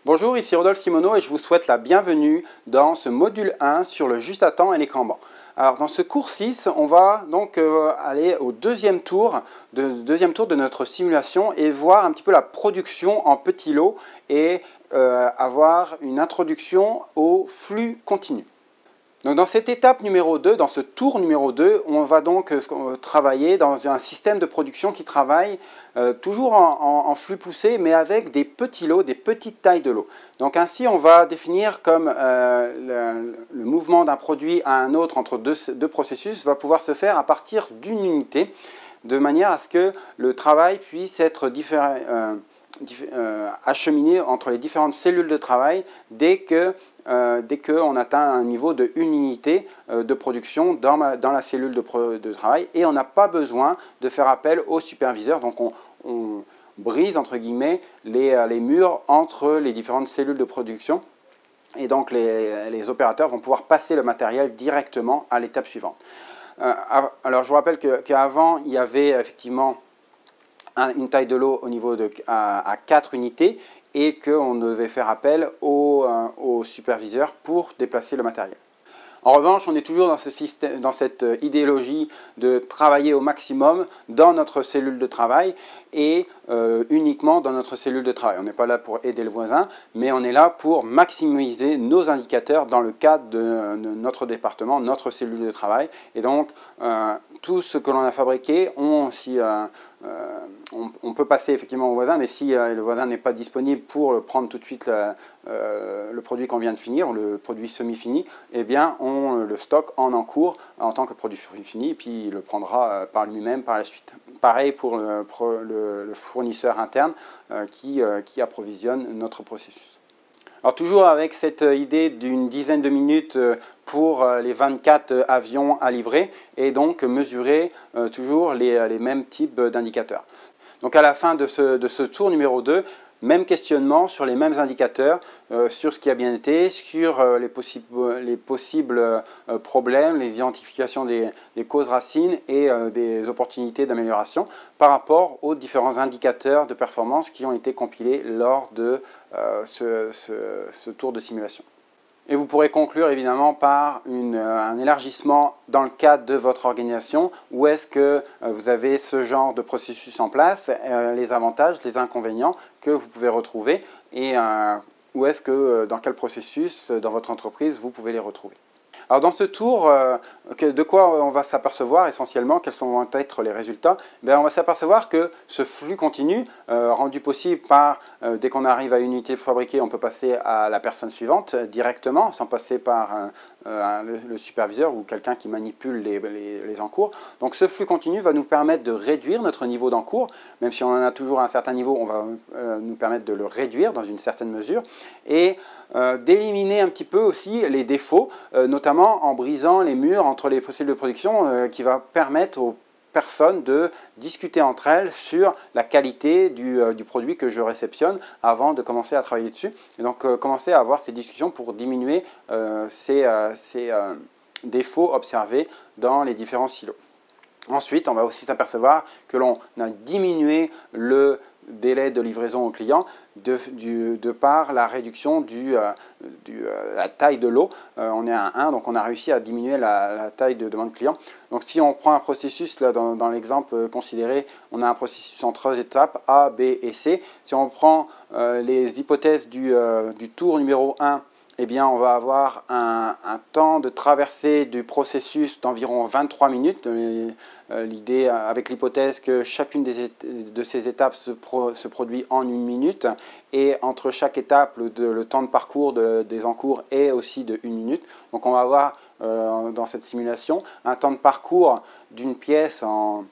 Bonjour, ici Rodolphe Simoneau et je vous souhaite la bienvenue dans ce module 1 sur le juste à temps et l'écran banc. Alors dans ce cours 6, on va donc aller au deuxième tour de notre simulation et voir un petit peu la production en petits lots et avoir une introduction au flux continu. Donc dans cette étape numéro 2, dans ce tour numéro 2, on va donc travailler dans un système de production qui travaille toujours en flux poussé, mais avec des petits lots, des petites tailles de lots. Donc ainsi, on va définir comme le mouvement d'un produit à un autre entre deux processus va pouvoir se faire à partir d'une unité, de manière à ce que le travail puisse être acheminé entre les différentes cellules de travail dès qu'on atteint un niveau de 1 unité de production dans la cellule de travail, et on n'a pas besoin de faire appel au superviseur. Donc on brise entre guillemets les murs entre les différentes cellules de production, et donc les opérateurs vont pouvoir passer le matériel directement à l'étape suivante. Alors je vous rappelle qu'avant il y avait effectivement une taille de lot au niveau à 4 unités et qu'on devait faire appel au superviseur pour déplacer le matériel. En revanche, on est toujours dans cette idéologie de travailler au maximum dans notre cellule de travail et uniquement dans notre cellule de travail. On n'est pas là pour aider le voisin, mais on est là pour maximiser nos indicateurs dans le cadre de notre département, notre cellule de travail. Et donc, tout ce que l'on a fabriqué, on peut passer effectivement au voisin, mais si le voisin n'est pas disponible pour prendre tout de suite le produit qu'on vient de finir, le produit semi-fini, eh bien on le stocke en cours en tant que produit fini, et puis il le prendra par lui-même par la suite. Pareil pour le fournisseur interne qui approvisionne notre processus. Alors toujours avec cette idée d'une dizaine de minutes pour les 24 avions à livrer, et donc mesurer toujours les mêmes types d'indicateurs. Donc à la fin de ce tour numéro 2, même questionnement sur les mêmes indicateurs, sur ce qui a bien été, sur les possibles problèmes, les identifications des causes racines et des opportunités d'amélioration par rapport aux différents indicateurs de performance qui ont été compilés lors de ce tour de simulation. Et vous pourrez conclure évidemment par un élargissement dans le cadre de votre organisation. Où est-ce que vous avez ce genre de processus en place, les avantages, les inconvénients que vous pouvez retrouver, et où est-ce que, dans quel processus dans votre entreprise vous pouvez les retrouver. Alors dans ce tour, de quoi on va s'apercevoir essentiellement, quels vont être les résultats? On va s'apercevoir que ce flux continu, rendu possible par, dès qu'on arrive à une unité fabriquée, on peut passer à la personne suivante directement, sans passer par le superviseur ou quelqu'un qui manipule les encours. Donc ce flux continu va nous permettre de réduire notre niveau d'encours, même si on en a toujours à un certain niveau, on va nous permettre de le réduire dans une certaine mesure, et d'éliminer un petit peu aussi les défauts, notamment en brisant les murs entre les cellules de production, qui va permettre aux personnes de discuter entre elles sur la qualité du produit que je réceptionne avant de commencer à travailler dessus. Et donc commencer à avoir ces discussions pour diminuer ces défauts observés dans les différents silos. Ensuite, on va aussi s'apercevoir que l'on a diminué le délai de livraison au client de par la réduction la taille de lot. On est à 1, donc on a réussi à diminuer la taille de demande client. Donc si on prend un processus, là, dans l'exemple considéré, on a un processus en 3 étapes, A, B et C. Si on prend les hypothèses du tour numéro 1, eh bien, on va avoir un temps de traversée du processus d'environ 23 minutes. L'idée avec l'hypothèse que chacune de ces étapes se produit en 1 minute, et entre chaque étape, le temps de parcours des encours est aussi de 1 minute. Donc on va avoir dans cette simulation un temps de parcours d'une pièce en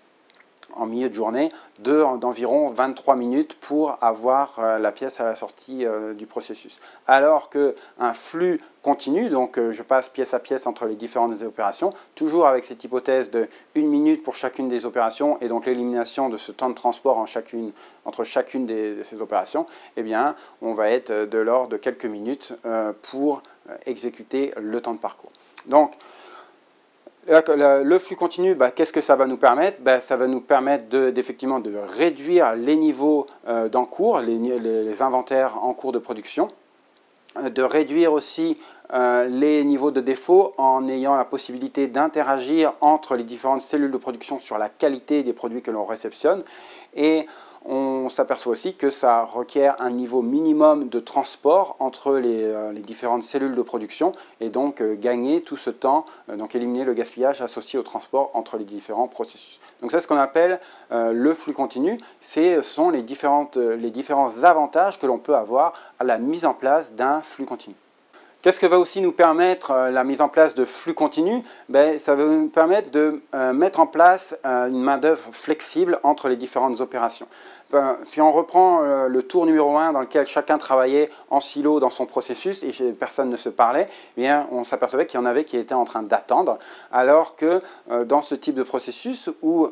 milieu de journée d'environ 23 minutes pour avoir la pièce à la sortie du processus. Alors qu'un flux continu, donc je passe pièce à pièce entre les différentes opérations, toujours avec cette hypothèse de 1 minute pour chacune des opérations, et donc l'élimination de ce temps de transport entre chacune de ces opérations, eh bien, on va être de l'ordre de quelques minutes pour exécuter le temps de parcours. Donc, Le flux continu, qu'est-ce que ça va nous permettre? Ça va nous permettre effectivement de réduire les niveaux d'encours, les inventaires en cours de production, de réduire aussi les niveaux de défaut en ayant la possibilité d'interagir entre les différentes cellules de production sur la qualité des produits que l'on réceptionne. Et on s'aperçoit aussi que ça requiert un niveau minimum de transport entre les différentes cellules de production et donc gagner tout ce temps, donc éliminer le gaspillage associé au transport entre les différents processus. Donc c'est ce qu'on appelle le flux continu. Ce sont les différents avantages que l'on peut avoir à la mise en place d'un flux continu. Qu'est-ce que va aussi nous permettre la mise en place de flux continu? Ça va nous permettre de mettre en place une main-d'œuvre flexible entre les différentes opérations. Si on reprend le tour numéro 1 dans lequel chacun travaillait en silo dans son processus et personne ne se parlait, eh bien, on s'apercevait qu'il y en avait qui étaient en train d'attendre, alors que dans ce type de processus où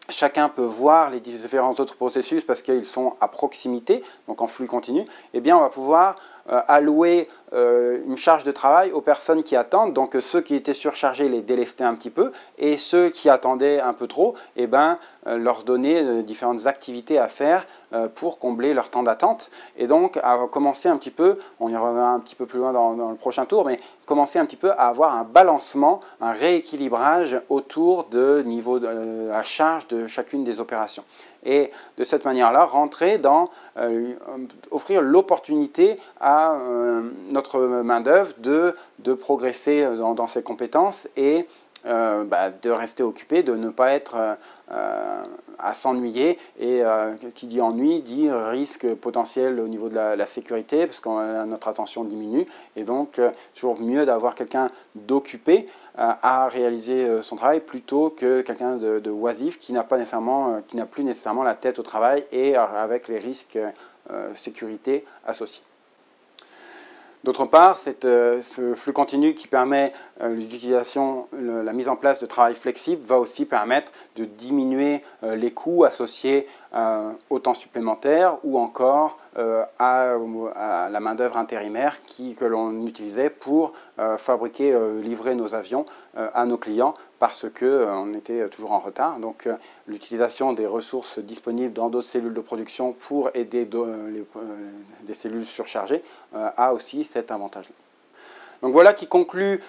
chacun peut voir les différents autres processus parce qu'ils sont à proximité, donc en flux continu, eh bien on va pouvoir allouer une charge de travail aux personnes qui attendent. Donc ceux qui étaient surchargés les délester un petit peu et ceux qui attendaient un peu trop, eh ben, leur donner différentes activités à faire pour combler leur temps d'attente. Et donc à commencer un petit peu, on y reviendra un petit peu plus loin dans le prochain tour, mais commencer un petit peu à avoir un balancement, un rééquilibrage autour de niveau de la charge de chacune des opérations. Et de cette manière-là, rentrer dans offrir l'opportunité à notre main-d'œuvre de progresser dans ses compétences et de rester occupé, de ne pas être à s'ennuyer. Et qui dit ennui dit risque potentiel au niveau de la sécurité, parce que notre attention diminue. Et donc, toujours mieux d'avoir quelqu'un d'occupé à réaliser son travail plutôt que quelqu'un de oisif qui n'a plus nécessairement la tête au travail et avec les risques sécurité associés. D'autre part, ce flux continu qui permet l'utilisation, la mise en place de travail flexible va aussi permettre de diminuer les coûts associés au temps supplémentaire ou encore à la main-d'œuvre intérimaire que l'on utilisait pour livrer nos avions à nos clients parce qu'on était toujours en retard. Donc l'utilisation des ressources disponibles dans d'autres cellules de production pour aider des cellules surchargées a aussi cet avantage-là. Donc voilà qui conclut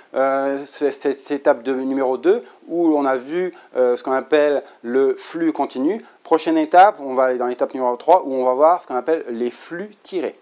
cette étape numéro 2 où on a vu ce qu'on appelle le flux continu. Prochaine étape, on va aller dans l'étape numéro 3 où on va voir ce qu'on appelle les flux tirés.